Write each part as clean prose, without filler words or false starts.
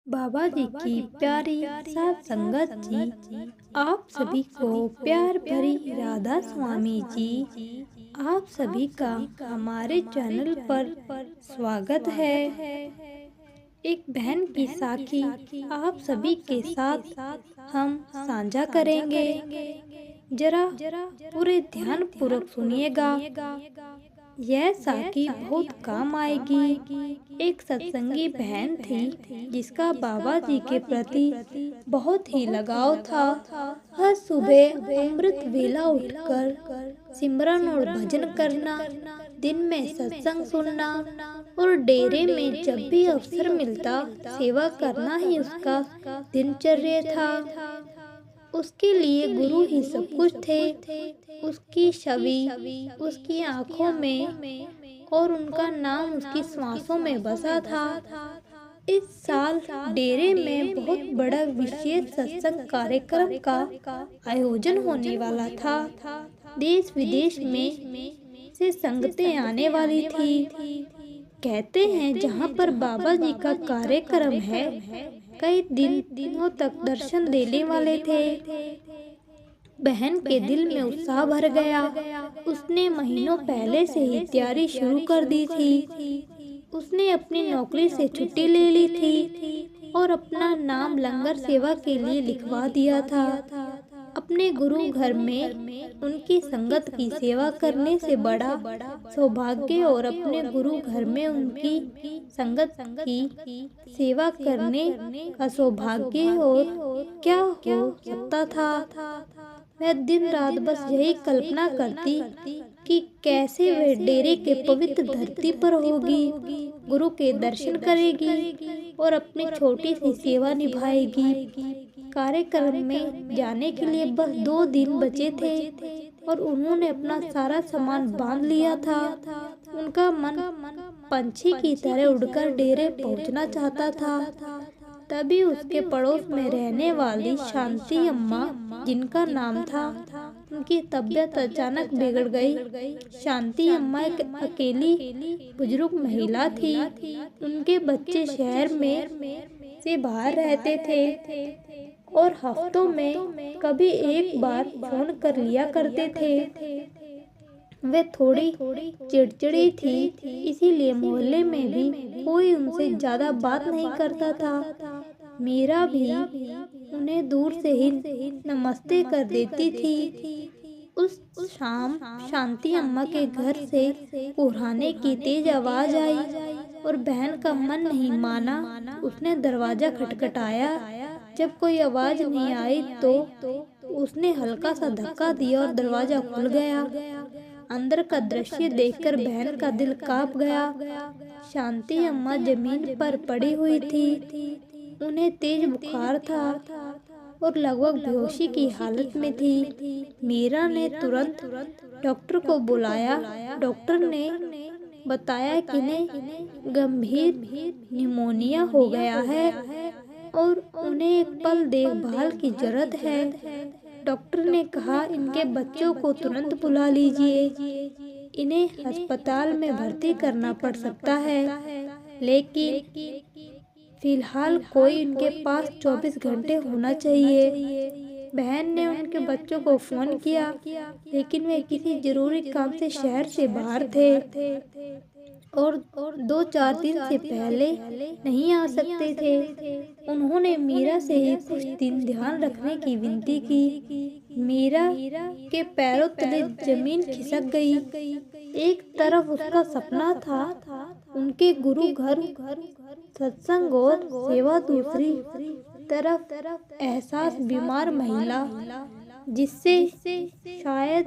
बाबा जी की प्यारी सात संगत जी, आप सभी को प्यार भरी राधा स्वामी जी, आप सभी का हमारे चैनल पर स्वागत है। एक बहन की साखी आप सभी के साथ हम साझा करेंगे। जरा पूरे ध्यान पूर्वक सुनिएगा। यह साखी बहुत काम आएगी। एक सत्संगी बहन थी जिसका बाबा जी के प्रति बहुत ही लगाव था। हर सुबह अमृत वेला उठकर सिमरन और भजन करना, दिन में सत्संग सुनना और डेरे में जब भी अवसर मिलता सेवा करना ही उसका दिनचर्या था। उसके लिए गुरु ही सब कुछ थे। उसकी छवि उसकी आंखों में और उनका नाम उसकी सांसों में बसा था। इस साल डेरे में बहुत बड़ा विशेष सत्संग कार्यक्रम का आयोजन होने वाला था। देश विदेश में से संगतें आने वाली थी। कहते हैं जहाँ पर बाबा जी का कार्यक्रम है, कई दिनों तक दर्शन देने वाले थे। बहन के दिल में उत्साह भर गया। उसने महीनों पहले से ही तैयारी शुरू कर दी थी। उसने अपनी नौकरी से छुट्टी ले ली थी और अपना नाम लंगर सेवा के लिए लिखवा दिया था। अपने गुरु घर में उनकी संगत की सेवा करने से बड़ा सौभाग्य और अपने गुरु घर में उनकी संगत की सेवा करने का सौभाग्य और क्या हो सकता था। मैं दिन रात बस यही कल्पना करती कि कैसे वह डेरे के पवित्र धरती पर होगी, गुरु के दर्शन करेगी और अपनी छोटी सी सेवा निभाएगी। कार्यक्रम में जाने के लिए बस 2 दिन बचे थे और उन्होंने अपना सारा सामान बांध लिया था। उनका मन पंछी की तरह उड़कर डेरे पहुंचना चाहता था। तभी उसके पड़ोस में रहने वाली शांति अम्मा, जिनका नाम था, उनकी तबीयत अचानक बिगड़ गई। शांति अम्मा एक अकेली बुजुर्ग महिला थी। उनके बच्चे शहर में से बाहर रहते थे और हफ्तों में कभी एक बार फोन कर लिया करते थे। वे थोड़ी चिड़चिड़ी थी, इसीलिए मोहल्ले में भी कोई उनसे ज्यादा बात नहीं करता था। मीरा भी उन्हें दूर से ही नमस्ते कर देती थी। उस शाम शांति अम्मा के घर से कुर्हाने की तेज आवाज आई और बहन का मन नहीं माना। उसने दरवाजा खटखटाया। जब कोई आवाज नहीं आई तो उसने हल्का सा धक्का दिया और दरवाजा खुल गया। अंदर का दृश्य देखकर बहन का दिल कांप गया। शांति अम्मा जमीन पर पड़ी हुई थी। उन्हें तेज बुखार था और लगभग बेहोशी की हालत में थी। मीरा ने तुरंत डॉक्टर को बुलाया। डॉक्टर ने बताया कि इन्हें गंभीर निमोनिया हो गया है और उन्हें एक पल देखभाल की जरूरत है। डॉक्टर ने कहा इनके बच्चों को तुरंत बुला लीजिए। इन्हें अस्पताल में भर्ती करना पड़ सकता है, लेकिन फिलहाल कोई इनके पास 24 घंटे होना चाहिए। बहन ने उनके बच्चों को फोन किया, लेकिन वे किसी जरूरी काम से शहर से बाहर थे और 2-4 दिन से पहले नहीं आ सकते थे। उन्होंने मीरा से ही कुछ दिन ध्यान रखने की विनती की। मीरा के पैरों तले जमीन खिसक गई। एक तरफ उसका सपना था, उनके गुरु घर सत्संग और सेवा, दूसरी तरफ एहसास बीमार महिला जिससे शायद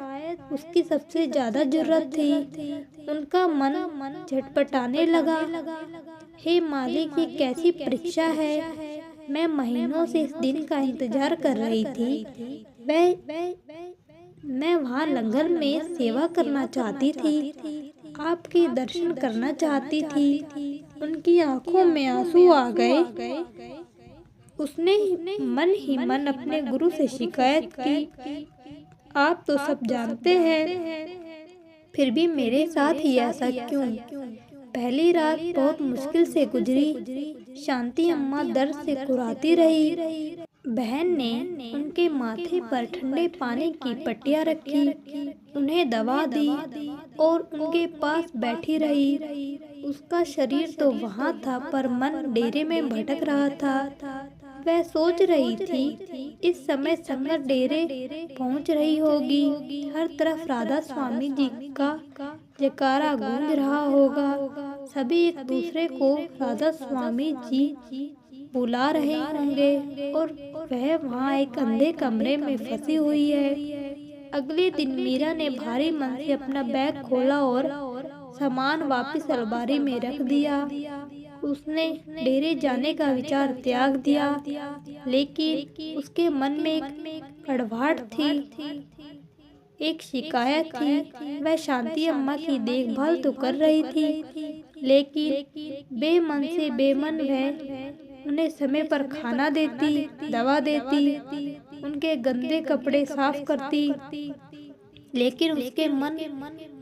उसकी सबसे ज्यादा जरूरत थी। उनका मन झटपटाने लगा। हे मालिक, ये कैसी परीक्षा है। मैं महीनों से इस दिन का इंतजार कर रही थी। मैं वहाँ लंगर में सेवा करना चाहती थी, आपके दर्शन करना चाहती थी। उनकी आंखों में आंसू आ गए। उसने मन ही मन अपने गुरु से शिकायत की, आप तो सब जानते हैं, फिर भी मेरे साथ ही ऐसा क्यों। पहली रात बहुत मुश्किल से गुजरी। शांति अम्मा दर्द से कुराती रही। बहन ने उनके माथे पर ठंडे पानी की पट्टियाँ रखी, उन्हें दवा दी और उनके पास बैठी रही। उसका शरीर तो वहाँ था पर मन डेरे में भटक रहा था। वह सोच रही थी इस समय संगत डेरे पहुँच रही होगी। हर तरफ राधा स्वामी जी का जयकारा गूंज रहा होगा। सभी एक दूसरे को राधा स्वामी जी बुला रहे होंगे और वह वहाँ एक अंधे कमरे में फंसी हुई है। अगले दिन मीरा ने भारी मन से अपना बैग खोला और सामान वापस अलमारी में रख दिया। उसने डेरे जाने का विचार त्याग दिया, लेकिन उसके मन में एक कड़वाहट थी, एक शिकायत थी। वह शांति अम्मा की देखभाल तो कर रही थी, लेकिन बेमन से बेमन वह उन्हें समय पर खाना देती, दवा देती, उनके गंदे कपड़े साफ करती, लेकिन उसके मन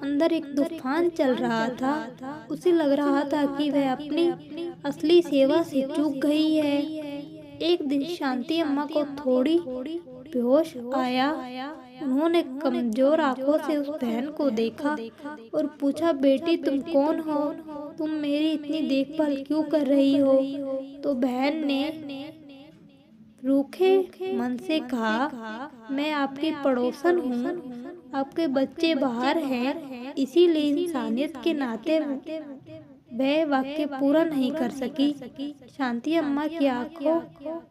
अंदर एक तूफान चल रहा था। उसे लग रहा था कि वह अपनी असली सेवा से चूक गई है। एक दिन शांति अम्मा को थोड़ी बेहोश आया। उन्होंने कमजोर आंखों से उस बहन को देखा और पूछा, बेटी तुम कौन हो? तुम मेरी इतनी देखभाल क्यों कर रही हो? तो बहन ने रूखे मन से कहा, मैं आपकी पड़ोसन हूँ, आपके बच्चे बाहर हैं, इसीलिए इंसानियत के नाते वह वाक्य पूरा नहीं कर सकी। शांति अम्मा की आंखों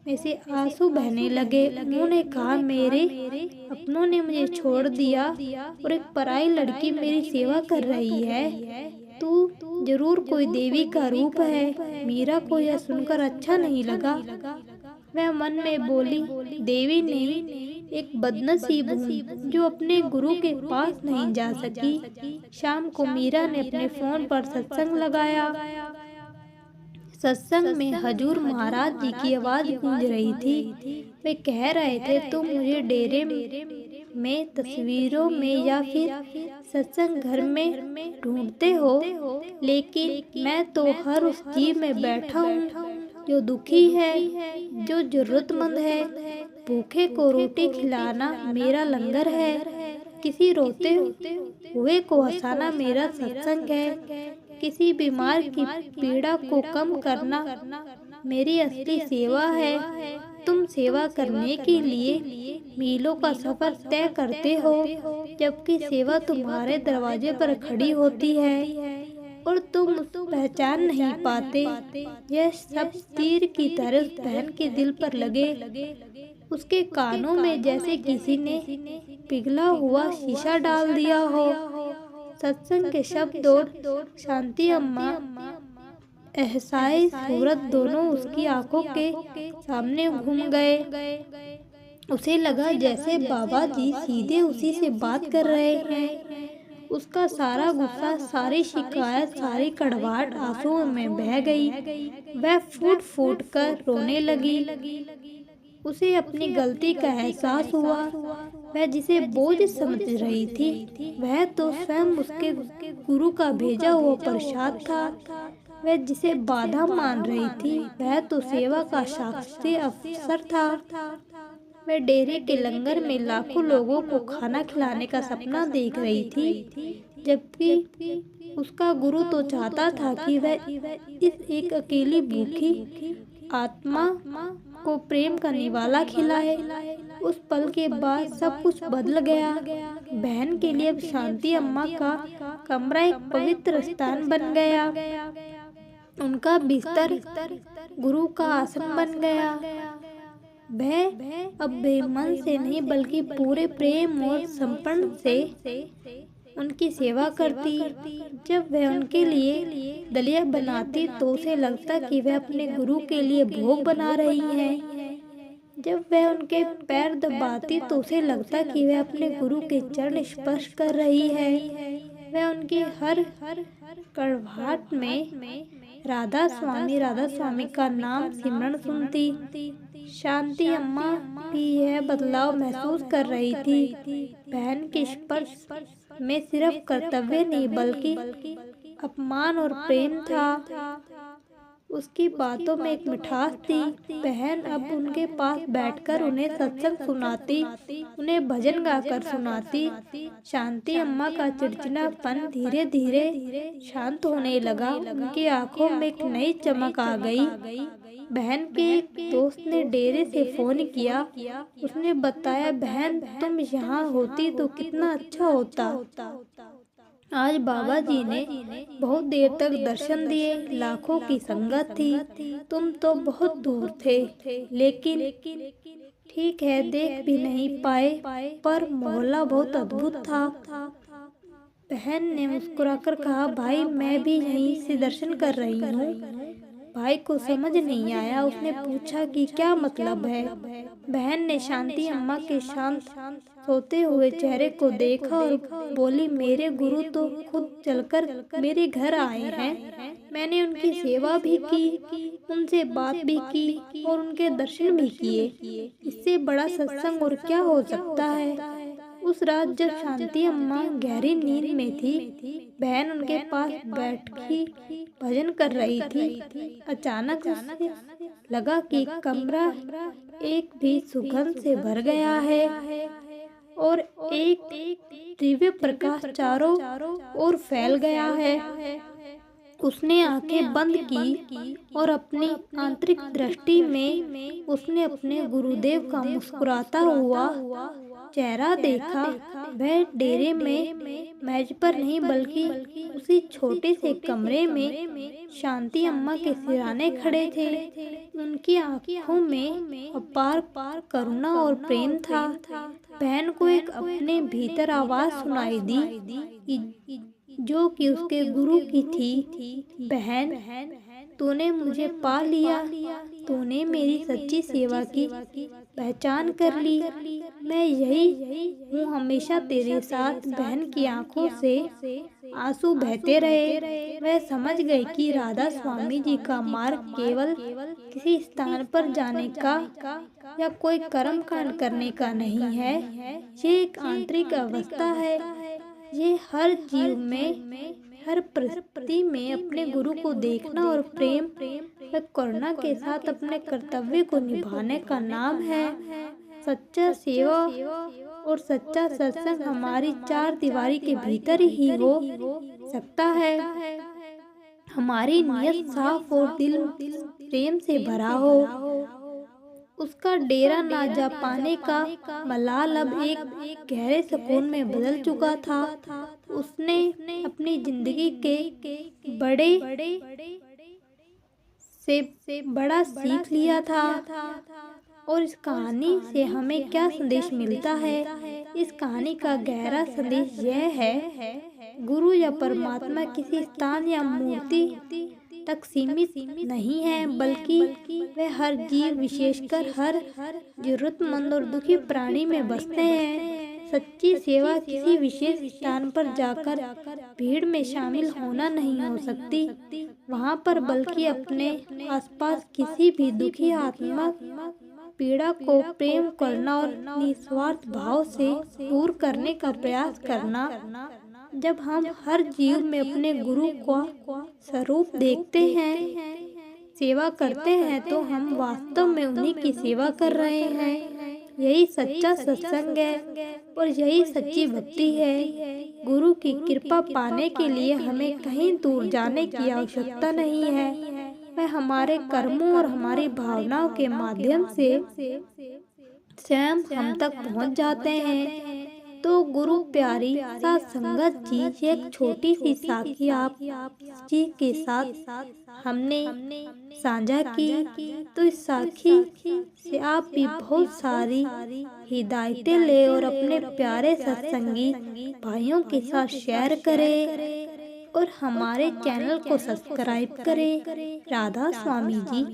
में से आंसू बहने लगे। उन्होंने कहा, मेरे अपनों ने मुझे छोड़ दिया और एक पराई लड़की मेरी सेवा कर रही है। तू जरूर कोई देवी का रूप है। मीरा को यह सुनकर अच्छा नहीं लगा। वह मन में बोली, देवी नहीं, एक बदनसीब हूँ जो अपने गुरु के पास नहीं जा सकी। शाम को मीरा ने अपने फोन पर सत्संग लगाया। सत्संग में हजूर महाराज जी की आवाज गूंज रही थी। वे कह रहे थे, तुम मुझे डेरे में, तस्वीरों में या फिर सत्संग घर में ढूंढते हो, लेकिन मैं तो हर उस जीव में बैठा हूँ जो दुखी है, जो जरूरतमंद है। भूखे को रोटी खिलाना मेरा लंगर है, किसी रोते हुए को हंसाना मेरा सत्संग है, किसी बीमार की पीड़ा को कम करना मेरी असली सेवा है। तुम सेवा करने के लिए मीलों का सफर तय करते हो, जबकि सेवा तुम्हारे दरवाजे पर खड़ी होती है और तुम उसको पहचान नहीं पाते। यह सब तीर की तरह उस बहन के दिल पर लगे। उसके कानों में जैसे किसी ने पिघला हुआ शीशा डाल दिया हो। सत्संग के शब्द और शांति अम्मा एहसाए सूरत दोनों उसकी आंखों के सामने घूम गए। उसे लगा जैसे बाबा जी सीधे उसी से बात कर रहे हैं। उसका सारा गुस्सा, सारी शिकायत, सारी कड़वाहट आंसुओं में बह गई। वह फूट फूट कर रोने लगी। उसे अपनी गलती का एहसास हुआ। वह जिसे बोझ समझ रही थी, वह तो स्वयं उसके गुरु का भेजा हुआ प्रसाद था। वह जिसे बाधा मान रही थी, वह तो सेवा का शास्त्रीय अवसर था। वह डेरे के लंगर में लाखों लोगों को खाना खिलाने का सपना देख रही थी, जबकि उसका गुरु तो चाहता था कि वह इस एक अकेली भूखी आत्मा को प्रेम का निवाला खिलाए। उस पल के बाद सब कुछ बदल गया। बहन के लिए अब शांति अम्मा का कमरा एक पवित्र स्थान बन गया। उनका बिस्तर गुरु का आसन बन गया। वह अब बेमन से नहीं बल्कि पूरे प्रेम और समर्पण से उनकी सेवा करती। जब वह उनके लिए दलिया बनाती तो उसे लगता कि वह अपने गुरु के लिए भोग बना रही है। जब वह उनके पैर दबाती तो उसे लगता कि वह अपने गुरु के चरण स्पर्श कर रही है। वह उनकी हर कड़वाहट में राधा स्वामी का नाम सिमरन सुनती। शांति अम्मा भी यह बदलाव महसूस कर रही थी। बहन के स्पर्श में सिर्फ कर्तव्य नहीं बल्कि अपमान और प्रेम था। उसकी बातों में एक मिठास थी। बहन अब उनके पास बैठकर उन्हें सत्संग सुनाती, उन्हें भजन गाकर सुनाती। शांति अम्मा का चिड़चिड़ापन धीरे धीरे शांत होने लगा। उनकी आंखों में एक नई चमक आ गई। बहन के एक दोस्त ने डेरे से फोन किया। उसने बताया, बहन तुम यहाँ होती तो कितना अच्छा होता। आज बाबा जी ने बहुत देर तक दर्शन दिए, लाखों की संगत थी। तुम तो बहुत दूर थे, लेकिन ठीक है देख भी नहीं पाए, पर मोहल्ला बहुत अद्भुत था। बहन ने मुस्कुराकर कहा, भाई मैं भी यहीं से दर्शन कर रही हूँ। भाई को समझ नहीं आया। उसने पूछा कि क्या मतलब है। बहन ने शांति अम्मा के शांत सोते हुए चेहरे को देखा और बोली, मेरे गुरु तो खुद चलकर मेरे घर आए हैं। मैंने उनकी सेवा भी की, उनसे बात भी की और उनके दर्शन भी किए। इससे बड़ा सत्संग और क्या हो सकता है। उस रात जब शांति अम्मा गहरी नींद में थी, बहन उनके पास बैठी भजन कर रही थी। अचानक उसे लगा कि कमरा एक भी सुगंध से भर गया है और एक दिव्य प्रकाश चारों ओर फैल गया है। उसने आंखें बंद की और अपनी आंतरिक दृष्टि में उसने अपने गुरुदेव का मुस्कुराता हुआ चेहरा देखा। वह डेरे में मेज पर नहीं बल्कि उसी छोटे से कमरे में शांति अम्मा के सिरहाने खड़े थे। उनकी आंखों में अपार करुणा और प्रेम था। बहन को एक अपने भीतर आवाज सुनाई दी, जो कि उसके गुरु की थी। बहन तूने मुझे पा लिया, तूने मेरी सच्ची सेवा की पहचान कर ली। मैं यही हूँ हमेशा तेरे साथ। बहन की आंखों से आंसू बहते रहे। वह समझ गई कि राधा स्वामी जी का मार्ग केवल किसी स्थान पर जाने का या कोई कर्म कांड करने का नहीं है। ये एक आंतरिक अवस्था है। ये हर जीव में, हर परिस्थिति में अपने गुरु को देखना और प्रेम व करुणा के साथ अपने कर्तव्य को निभाने का नाम है। सच्चा सेवा और सच्चा सत्संग हमारी चार दीवारी के भीतर ही हो सकता है। हमारी नियत साफ और दिल प्रेम से भरा हो। उसका डेरा ना जा पाने का मलाल अब एक गहरे सुकून में बदल चुका था। उसने अपनी जिंदगी के बड़े से बड़ा सीख लिया था। और इस कहानी से हमें क्या संदेश मिलता है? इस कहानी का गहरा संदेश यह है, गुरु या परमात्मा किसी स्थान या मूर्ति तक सीमित नहीं है, बल्कि वह हर जीव, विशेषकर हर जरूरतमंद और दुखी प्राणी में बसते हैं। सच्ची सेवा किसी विशेष स्थान पर जाकर भीड़ में शामिल होना नहीं हो सकती वहाँ पर, बल्कि अपने आसपास किसी भी दुखी आत्मा पीड़ा को प्रेम करना और निस्वार्थ भाव से दूर करने का प्रयास करना। जब हम हर जीव में अपने गुरु का स्वरूप देखते हैं, सेवा करते हैं, तो हम वास्तव में उन्हीं की सेवा कर रहे हैं। यही सच्चा सत्संग है और यही सच्ची भक्ति है। गुरु की कृपा पाने के लिए हमें कहीं दूर जाने की आवश्यकता नहीं है। वह हमारे कर्मों और हमारी भावनाओं के माध्यम से स्वयं हम तक पहुंच जाते हैं। तो गुरु प्यारी साथ संगत जी, एक छोटी सी साखी आप जी के साथ हमने साझा की। तो इस साखी से आप भी बहुत सारी हिदायतें ले और अपने प्यारे सत्संगी भाइयों के साथ शेयर करें और हमारे चैनल को सब्सक्राइब करें। राधा स्वामी जी।